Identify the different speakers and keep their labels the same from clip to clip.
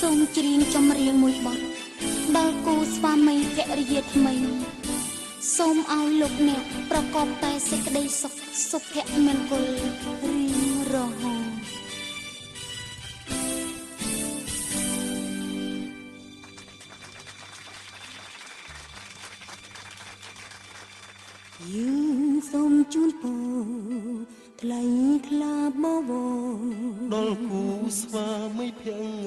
Speaker 1: សូមច្រៀងចម្រៀងមួយបទដល់គូស្វាមីភរិយាថ្មីសូមឲ្យលោកអ្នកប្រកបតែសេចក្តីសុខសុភមង្គលរៀងរហូតយើងសូមជូនពរថ្លៃថ្លាបបរ
Speaker 2: ដល់គូស្វាមីភ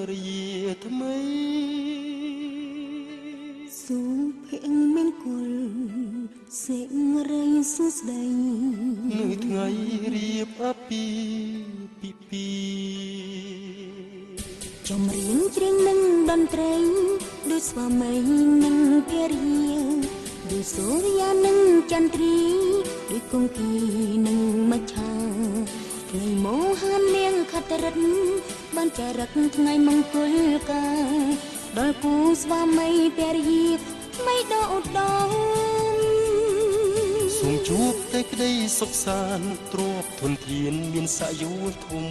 Speaker 2: រិយាថ្មី
Speaker 1: សុភមង្គលសេរីសុស្ដី
Speaker 2: នៅថ្ងៃរៀបអាពាហ៍ពិពាហ៍
Speaker 1: ចម្រៀងច្រៀងនឹងតន្ត្រីដូចស្វាមីនិងភរិយាដូចសូរ្យនិងចន្ទ្រីដូចគង្គានិងមច្ឆាថ្ងៃមោហាននាងខត្តរិទ្ធបានចារឹកថ្ងៃមង្គលការដល់គូស្វាមីភរិយាថ្មីដ៏ឧត្តម
Speaker 2: សូមជួបតែក្តីសុខសាន្តទ្រព្យធនធានមានសក្យោធំ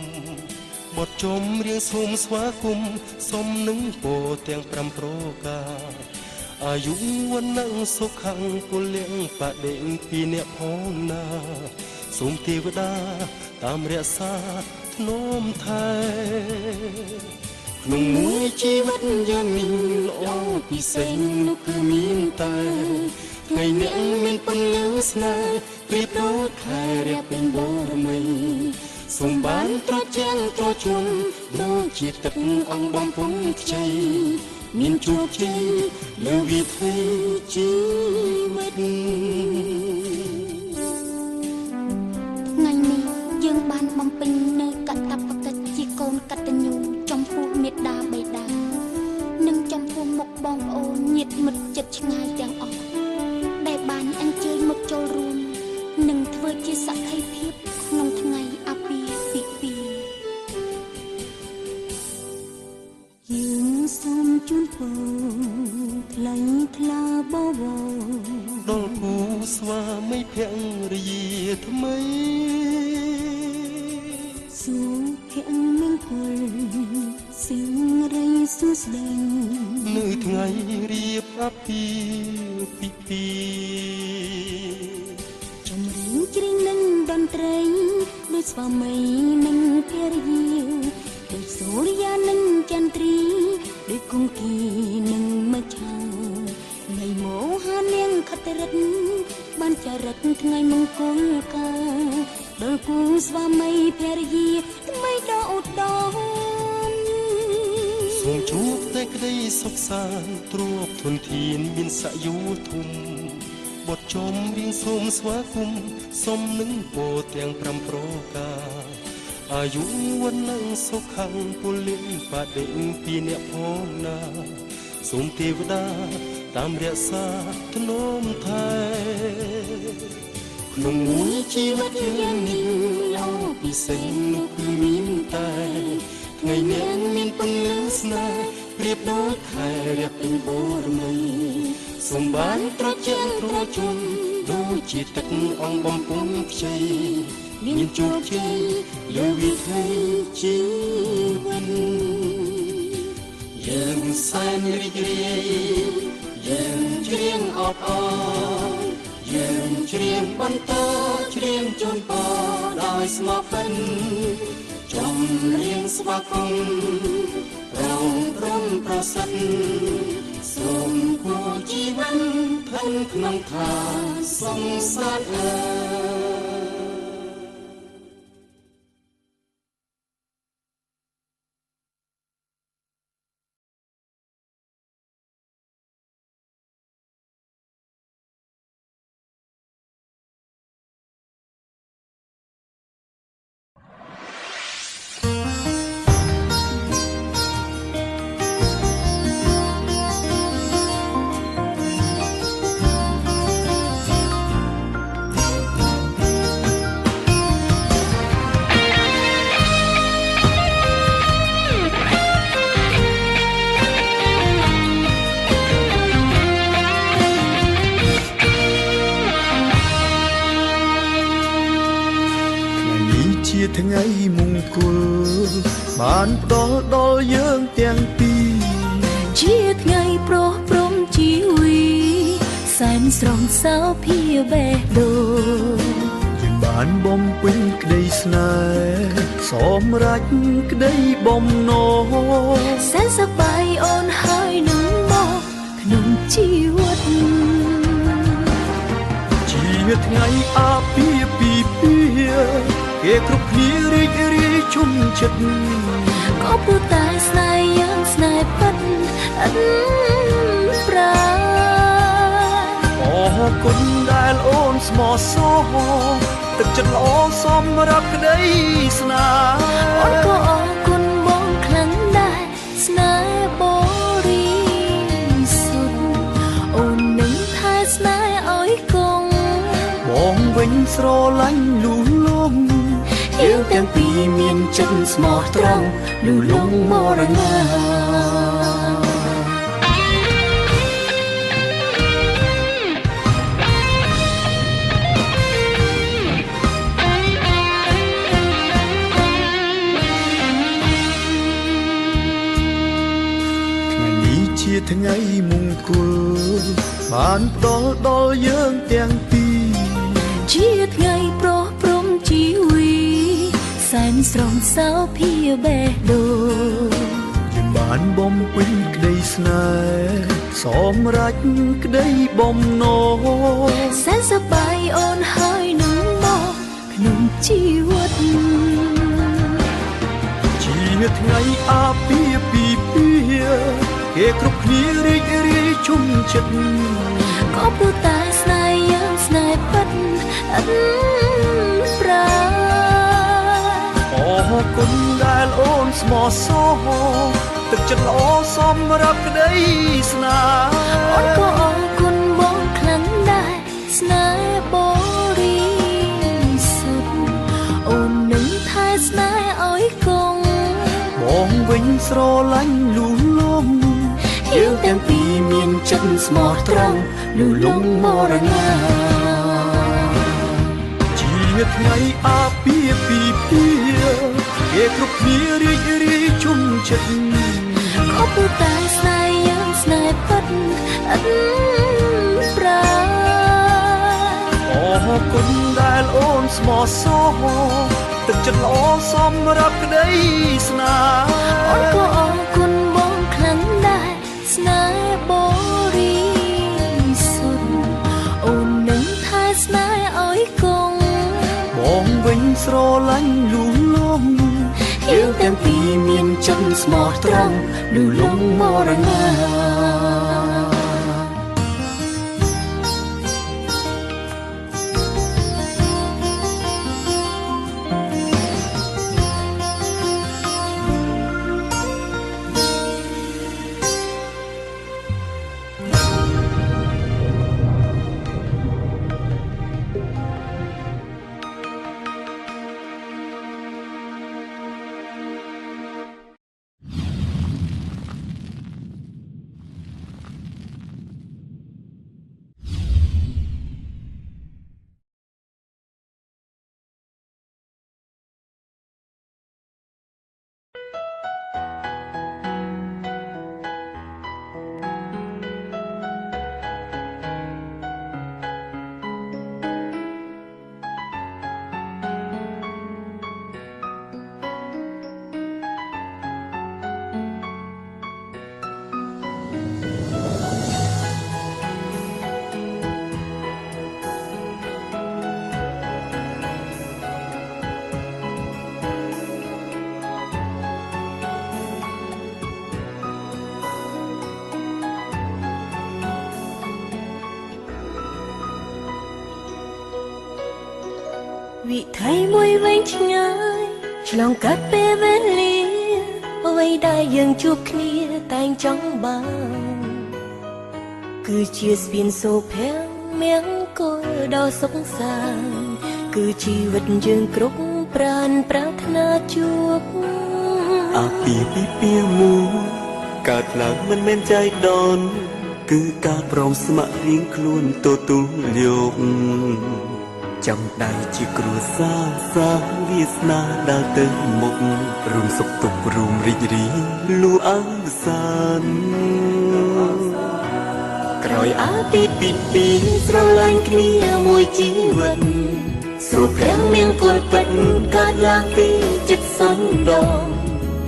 Speaker 2: បទចម្រៀងសូមស្វាគមន៍សុំនឹងពរទាំង5ប្រការអាយុវណ្ណៈសុខៈពលៈបដិពីអ្នកផងណាសូមទេវតាតាមរក្សាធ្នមថែក្នុងមួយជីវិតយ៉ាងនេះល្អពិសេសនោះគឺមានតែថ្ងៃអ្នកមានពន្លឺស្នេហ៍ប្រៀបដូចខែរះពេញបរមីសូមបានត្រជាក់ត្រជុំដូចជាទឹកអង្គបំពង់ខ្ចីមានជោគជ័យលើវិถีជីវិត
Speaker 1: ថ្ងៃនេះយើងបានបំពេញនៅកតបកិច្ចជាកូនកតញ្ញូចំពោះមេត្តាបិតានិងចំពោះមុខបងប្អូនញាតិមិត្តជិតឆ្ងាយទាំងអស់ដែលបានអញ្ជើញមកចូលរួមនិងធ្វើជាសក្ខីភាពក្នុងថ្ងៃអាពាហ៍ពិពាហ៍យើងសូមជូនពរថ្លៃថ្លាបបរ
Speaker 2: ដល់គូស្វាមីភរិយាថ្មី
Speaker 1: សុភមង្គលសេរីសុស្ដី
Speaker 2: នៅថ្ងៃរៀបអាពាហ៍ពិពាហ៍
Speaker 1: ចម្រៀងច្រៀងនឹងតន្ត្រីដូចស្វាមីនិងភរិយាដូចសូរ្យនិងចន្ទ្រីដូចគង្គានិងមច្ឆាថ្ងៃមោហានាងខត្តរិទ្ធបានចារឹកថ្ងៃមង្គលការដល់គូស្វាមីភរិយាថ្មីដ៏ឧត្តម
Speaker 2: សូមជួបតែក្តីសុខសាន្តទ្រព្យធនធានមានសក្យោធំបទចម្រៀងសូមស្វាគមន៍សុំនឹងពរទាំង5ប្រការអាយុវណ្ណៈសុខៈពលៈបដិពីអ្នកផងណាសូមទេវតាតាមរក្សាធ្នមថែក្នុងមួយជីវិតយ៉ាងនេះល្អពិសេសនោះគឺមានតែថ្ងៃអ្នកមានពន្លឺស្នេហ៍ប្រៀបដូចខែរះពេញបរមីសូមបានត្រជាក់ត្រជុំដូចជាទឹកអង្គបំពង់ខ្ចីមានជោគជ័យលើវិถีជីវិតយើងសែនរីករាយយើងច្រៀងអបអរយើងច្រៀងបន្តច្រៀងជូនពរដោយស្មោះពិនចម្រៀងស្វាគមន៍រងព្រមប្រសិទ្ធសូមគូជីវិតធនក្នុងខាសង្សារថ្ងៃមង្គលបានផ្ដល់ដល់យើងទាំងពីរ
Speaker 1: ស្រងសៅភីបេះដូង
Speaker 3: យើងបានបំពេញក្តីស្នេហ៍សម្រេចក្តីបំណង
Speaker 1: សែនសប្បាយអូនហើយនឹងមកក្នុងជីវិត
Speaker 3: ជាថ្ងៃអាពាហ៍ពិពាហ៍គេគ្រប់គ្នារីករាយជុំចិត្ត
Speaker 1: ក៏ព្រោះតែស្នេហ៍យើងស្នេហ៍ពិតអិនប្រា
Speaker 3: អរគុណដែលអូនស្មោះសរទឹកចិត្តល្អសម្រាប់ក្តីស្នេ
Speaker 1: អូន
Speaker 3: ហ៍
Speaker 1: ក៏អរគុណបងខ្លាំងដែរស្នេហ៍បរិសុទ្ធអូននឹងថែស្នេហ៍ឲ្យគង់
Speaker 3: បងវិញស្រឡាញ់លូលង
Speaker 1: យើងទាំងពីរមានចិត្តស្មោះត្រង់លូលងមរណា
Speaker 3: នេះជាថ្ងៃមង្គលបានផ្ដល់ដល់យើងទាំងពីរ
Speaker 1: ជាថ្ងៃប្រោះព្រំជីវីសែនស្រងសៅភីបេះដូង
Speaker 3: យើងបានបំពេញក្តីស្នេហ៍សម្រេចក្តីបំណង
Speaker 1: សែនសប្បាយអូនហើយនឹងមកក្នុងជីវិត
Speaker 3: ជាថ្ងៃអាពាហ៍ពិពាហ៍គេគ្រប់គ្នារីករាយជុំចិត្ត
Speaker 1: ក៏ព្រោះតែស្នេហ៍យើងស្នេហ៍ពិតអិនប្រា
Speaker 3: អរគុណដែលអូនស្មោះសរទឹកចិត្តល្អសម្រាប់ក្តីស្នេហ៍
Speaker 1: អូនក៏អរគុណបងខ្លាំងដែរស្នេហ៍បរិសុទ្ធអូននឹងថែស្នេហ៍ឲ្យគង់
Speaker 3: បងវិញស្រឡាញ់លូលង
Speaker 1: យើងទាំងពីរមានចិត្តស្មោះត្រង់លូលងមរណា
Speaker 3: ជាថ្ងៃអាពាហ៍ពិពាហ៍គេគ្រប់គ្នារីករាយជុំចិត្ត
Speaker 1: ក៏ព្រោះតែស្នេហ៍យើងស្នេហ៍ពិតអិនប្រា
Speaker 3: អរគុណដែលអូនស្មោះសរទឹកចិត្តល្អសម្រាប់ក្តីស្នេហ៍
Speaker 1: អូនក៏អរគុណបងខ្លាំងដែរស្នេហ៍បរិសុទ្ធអូននឹងថែស្នេហ៍ឲ្យគង់
Speaker 3: បងវិញស្រឡាញ់លូលង
Speaker 1: យើងទាំងពីរមានចិត្តស្មោះត្រង់លូលងមរណា វិថីមួយវែងឆ្ងាយឆ្លងកាត់ពេលវេលាអ្វីដែលយើងជួបគ្នាតែងចង់បានគឺជាស្ពានសូភ័ក្រមង្គលដ៏សុខសាន្តគឺជីវិតយើងគ្រប់ប្រានប្រាថ្នាជួប
Speaker 4: អាពាហ៍ពិពាហ៍មួយកើតឡើងមិនមែនចៃដន្យគឺការព្រមស្ម័គ្ររៀងខ្លួនទទួលយកចាំដៃជាគ្រួសារសាវាសនាដើរទៅមុខរួមសុខទុក្ខរួមរីករាយលូអើសានក្រ ក្រោយអាទិត្យពីស្រឡាញ់គ្នាមួយជីវិតស្រួលព្រាំងមានគល់ពិតកើតឡើងពីចិត្តសន្តោស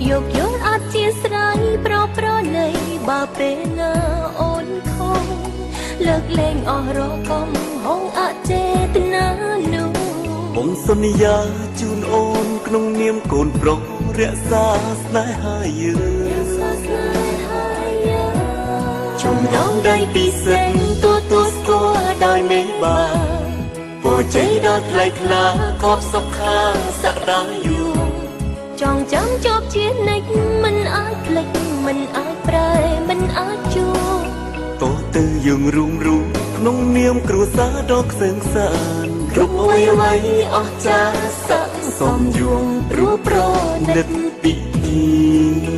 Speaker 1: យកយល់អត់ជាស្រ័យប្រណីបើពេលណាអូនខំលើកលែងអស់រកំហងអចេតនានោះ
Speaker 4: បងសន្យាជូនអូនក្នុងនាមកូនប្រុសរក្សាស្នេហាយើងចំណងដៃពិសេសទទួលស្គាល់ដោយមេបាពរជ័យដល់ថ្លៃថ្លាខប់សុខខាសក្តាយុ
Speaker 1: ចងចាំជាប់ជានិច្ចមិនអាចភ្លេចមិនអាចប្រែមិនអាចជួប
Speaker 4: តោះទៅយើងរួមក្នុងនាមគ្រួសារដ៏ក្សើមខ្សានគ្រប់អ្វីអស្ចារ្យស័ក្តិសមយងព្រោះប្រណិតពិធី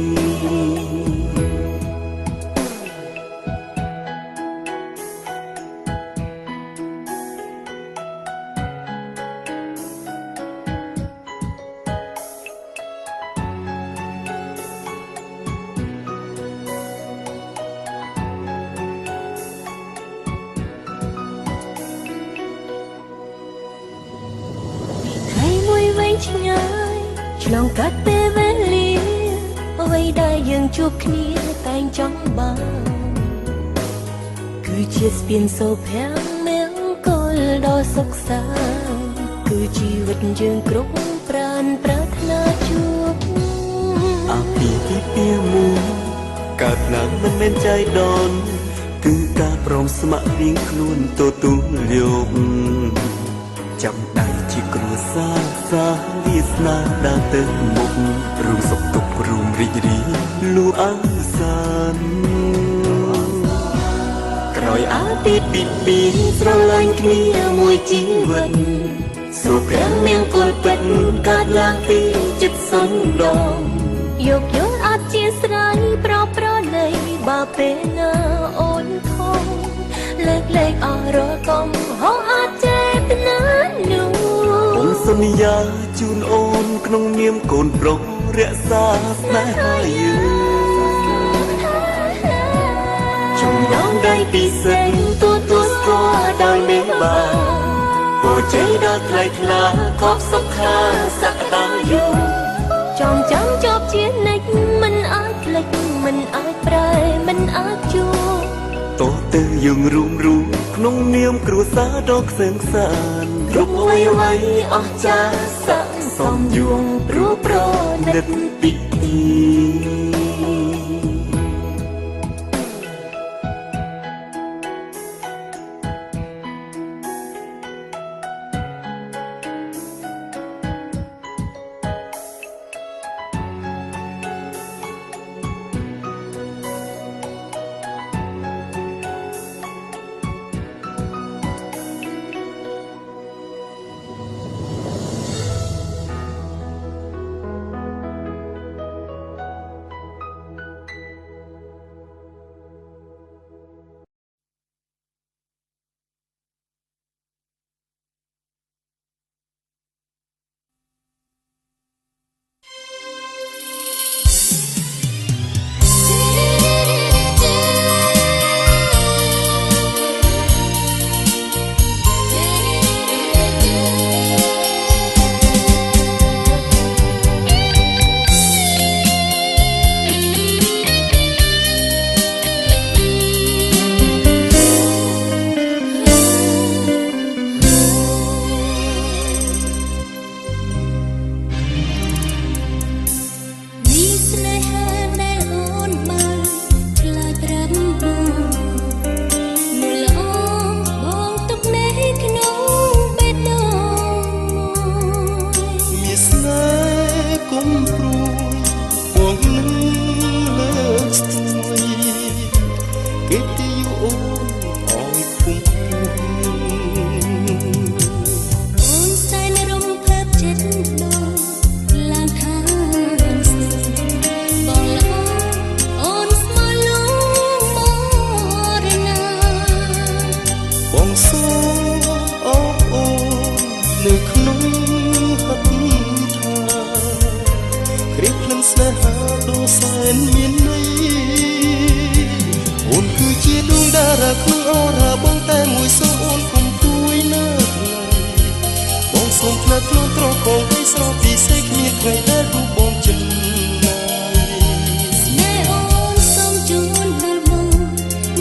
Speaker 1: ឆ្ងាយឆ្លងកាត់ពេលវេលាអ្វីដែលយើងជួបគ្នាតែងចង់បានគឺជាស្ពានសូរភាំងមង្គលដ៏សុខសាន្តគឺជីវិតយើងគ្រប់ប្រានប្រាថ្នាជួប
Speaker 4: អាពាហ៍ពិពាហ៍មួយកើតឡើងមិនមែនចៃដន្យគឺការព្រមស្ម័គ្ររៀងខ្លួនទទួលយកចាំដៃជាគ្រួសារសាវាសនាដើរទៅមុខរួមសុខទុក្ខរួមរីករាយលូអាសានក្រោយអាទិត្យពីស្រឡាញ់គ្នាមួយជីវិតស្រួលព្រាំងមានគល់ពិតកើតឡើងពីចិត្តសន្តោស
Speaker 1: យកយល់អត់ជាស្រ័យប្រណីបើពេលណាអូនខំលើកលែងអស់រកំហងអត់ចេតនានោះ
Speaker 4: បងសន្យាជូនអូនក្នុងនាមកូនប្រុសរក្សាស្នេហាយើងចំណងដៃពិសេសទទួលស្គាល់ដោយមេបាពរជ័យដល់ថ្លៃថ្លាខប់សុខខាសក្តាយុ
Speaker 1: ចងចាំជាប់ជានិច្ចមិនអាចភ្លេចមិនអាចប្រែមិនអាចជួប
Speaker 4: តោះទៅយើងរួមក្នុងនាមគ្រួសារដ៏ក្សើមខ្សានគ្រប់អ្វីអស្ចារ្យស័ក្តិសមយងព្រោះប្រណិតពិធី
Speaker 2: នមានន័យអូនគឺជាដួងតារាក្នុង ថ្ងៃដែលរូបបងចិត្តណាយ
Speaker 1: ស្នេហ៍អូនសូមជូនដល់បង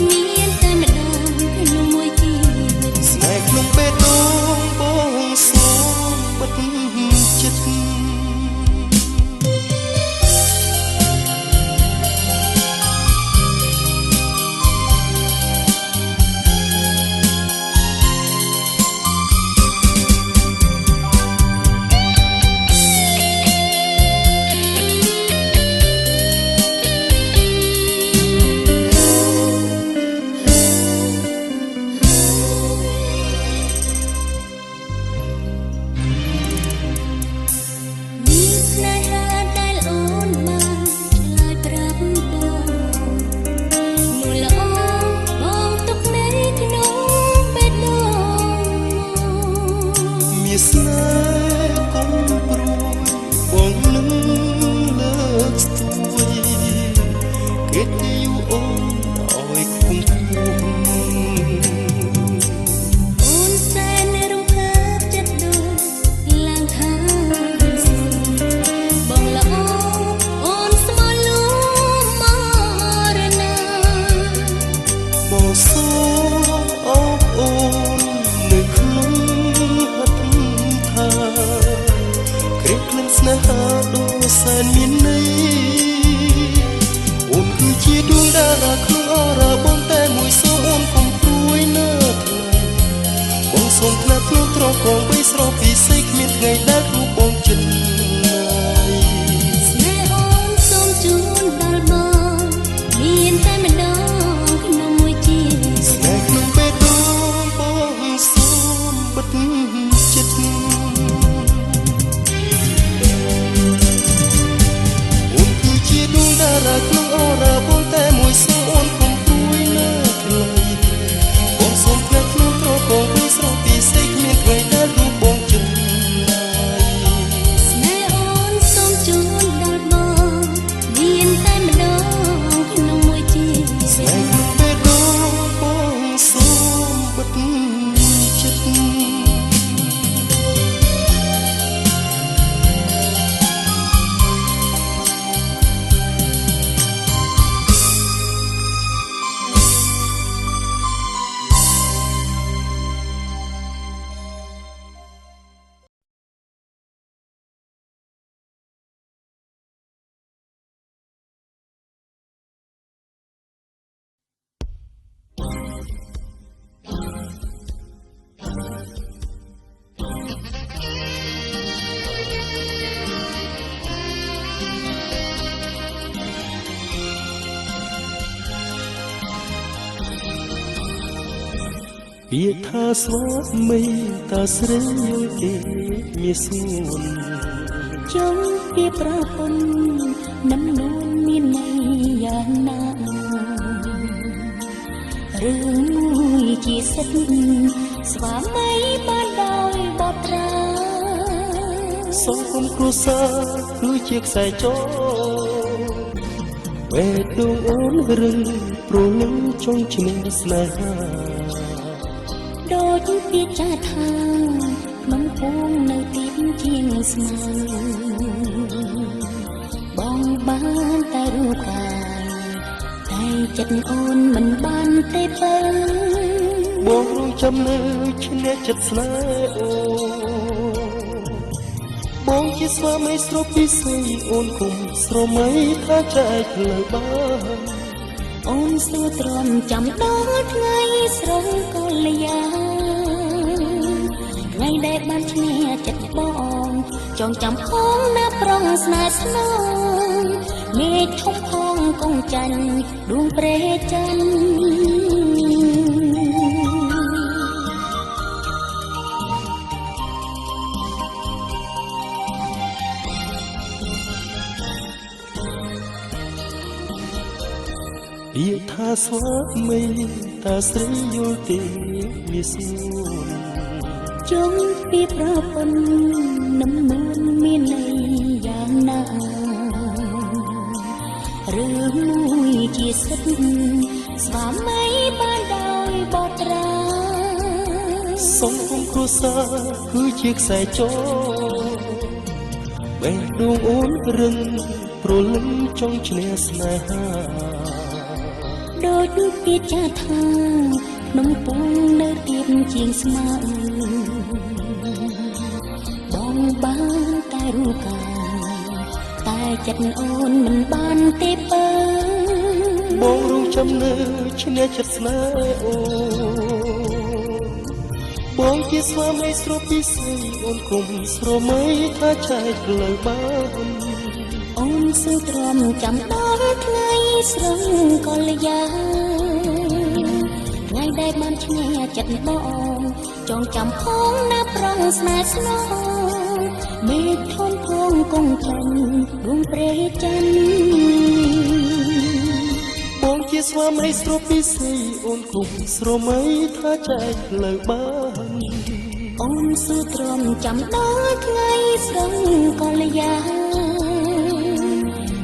Speaker 1: មានតែម្ដងក្នុងមួយជីវិត
Speaker 2: ស្នេហ៍ក្នុងបេះដូងបងសូមបិទចិត្ត
Speaker 1: មានស្នេហាដែលអូនបានឆ្លើយប្រាប់បងនួនល្អបងទុកនៅក្នុងបេះដូង
Speaker 2: មានស្នេហ៍កុំព្រួយបងនឹងលើកស្ទួយគេទីយូអូនឲ្យគង់គួង
Speaker 1: អូនសែនរំភើបចិត្តដូចឡើងខាងសួនបងល្អអូនស្មោះលួមមរណា
Speaker 2: បងសូមអបអូននៅក្នុងហត្ថថាគ្រាក្លិនស្នេហាដ៏សែនមានន័យអូនគឺជាដួងតារាក្នុងអរ៉ាបងតែមួយសូមអូនកុំព្រួយនៅថ្ងៃបងសូមផ្នែកក្នុងត្រកងបីស្រស់ពិសេសគ្មានថ្ងៃដែលរូបបងចិត្តណាយ
Speaker 1: ស្នេហ៍អូនសូមជូនដល់បងមានតែម្ដងក្នុងមួយជីវិត
Speaker 2: ស្នេហ៍ក្នុងបេះដូងបងសូមបិទចិត្ត អូនគឺជាដួងតារាក្នុងអរ៉ាបងតែមួយសូមអូនកុំព្រួយនៅថ្ងៃបងសូមផ្នែកក្នុងត្រកងបីស្រស់ពិសេសគ្មានថ្ងៃដែលរូបបងចិត្តណាយ
Speaker 1: ស្នេហ៍អូនសូមជូនដល់បងមានតែម្ដងក្នុងមួយជីវិត
Speaker 2: ស្នេហ៍ក្នុងបេះដូងបងសូមបិទចិត្ត ពាក្យថាស្វាមីតាស្រីយល់ទេមានសួន
Speaker 1: ចង់ពីប្រពន្ធនឹងនួនមានន័យយ៉ាងណារឿងមួយជាសិទ្ធស្វាមីបានដោយបបត្រា
Speaker 2: សង្គមគ្រួសារគឺជាខ្សែចងបេះដូងអូនរឹងព្រលឹងចង់ឈ្នះស្នេហា
Speaker 1: ដូចពីចាស់ថាក្នុងពងនៅទីជាងស្មៅបងបានតែរូបកាយតែចិត្តអូនមិនបានទេបើ
Speaker 2: បងរងចាំនៅឈ្នះចិត្តស្នេហ៍អូបងជាស្វាមីស្រស់ពិសេសអូនគុំស្រមៃថាចែកផ្លូវបាន
Speaker 1: អូនសួរទ្រាំចាំដល់ថ្ងៃស្រងកល្យាថ្ងៃដែលបានឈ្នះចិត្តបងចងចាំផងណាប្រងស្នេហ៍ស្នងមេឃធំផងកងចាញ់ដួងព្រែច័ន្ទ
Speaker 2: ពាក្យថាស្វាមីតាស្រីយល់ទេមានសួន
Speaker 1: ចង់ពីប្រពន្ធនឹងនួនមានន័យយ៉ាងណារឿងមួយជាសិទ្ធស្វាមីបានដោយបបត្រា
Speaker 2: សង្គមគ្រួសារគឺជាខ្សែចង
Speaker 3: បេះដូងអូនរឹងព្រលឹងចង់ឈ្នះស្នេហា
Speaker 1: ដូចពាក្យចាថាភ្នំពុំនៅទៀបជាងស្មៅបងបានតែរូបកាយតែចិត្តអូនមិនបានទេបើ
Speaker 3: បងរងចាំនៅឈ្នះចិត្តស្នេហ៍អូនបងជាស្វាមីស្រពីស័យអូនគុំស្រមៃថាចែកលើបាន
Speaker 1: អូនសើទ្រាំចាំដល់ថ្ងៃស្រងកលយាថ្ងៃដែលបានឈ្នះចិត្តបងចងចាំផងណាប្រងស្នេហ៍ស្នងមេឃធំផងគង់ច័ន្ទដួងព្រះច័ន្ទ
Speaker 3: បងជាស្វាមីស្រពីស័យអូនគុំស្រមៃថាចែកលើបាន
Speaker 1: អូនសើទ្រាំចាំដល់ថ្ងៃស្រងកលយា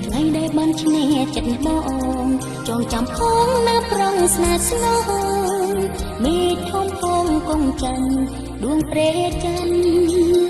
Speaker 1: ថ្ងៃដែលបានឈ្នះចិត្តបងចងចាំផងណាប្រងស្នេហ៍ស្នងមេឃធំផងគង់ច័ន្ទដួងព្រះច័ន្ទ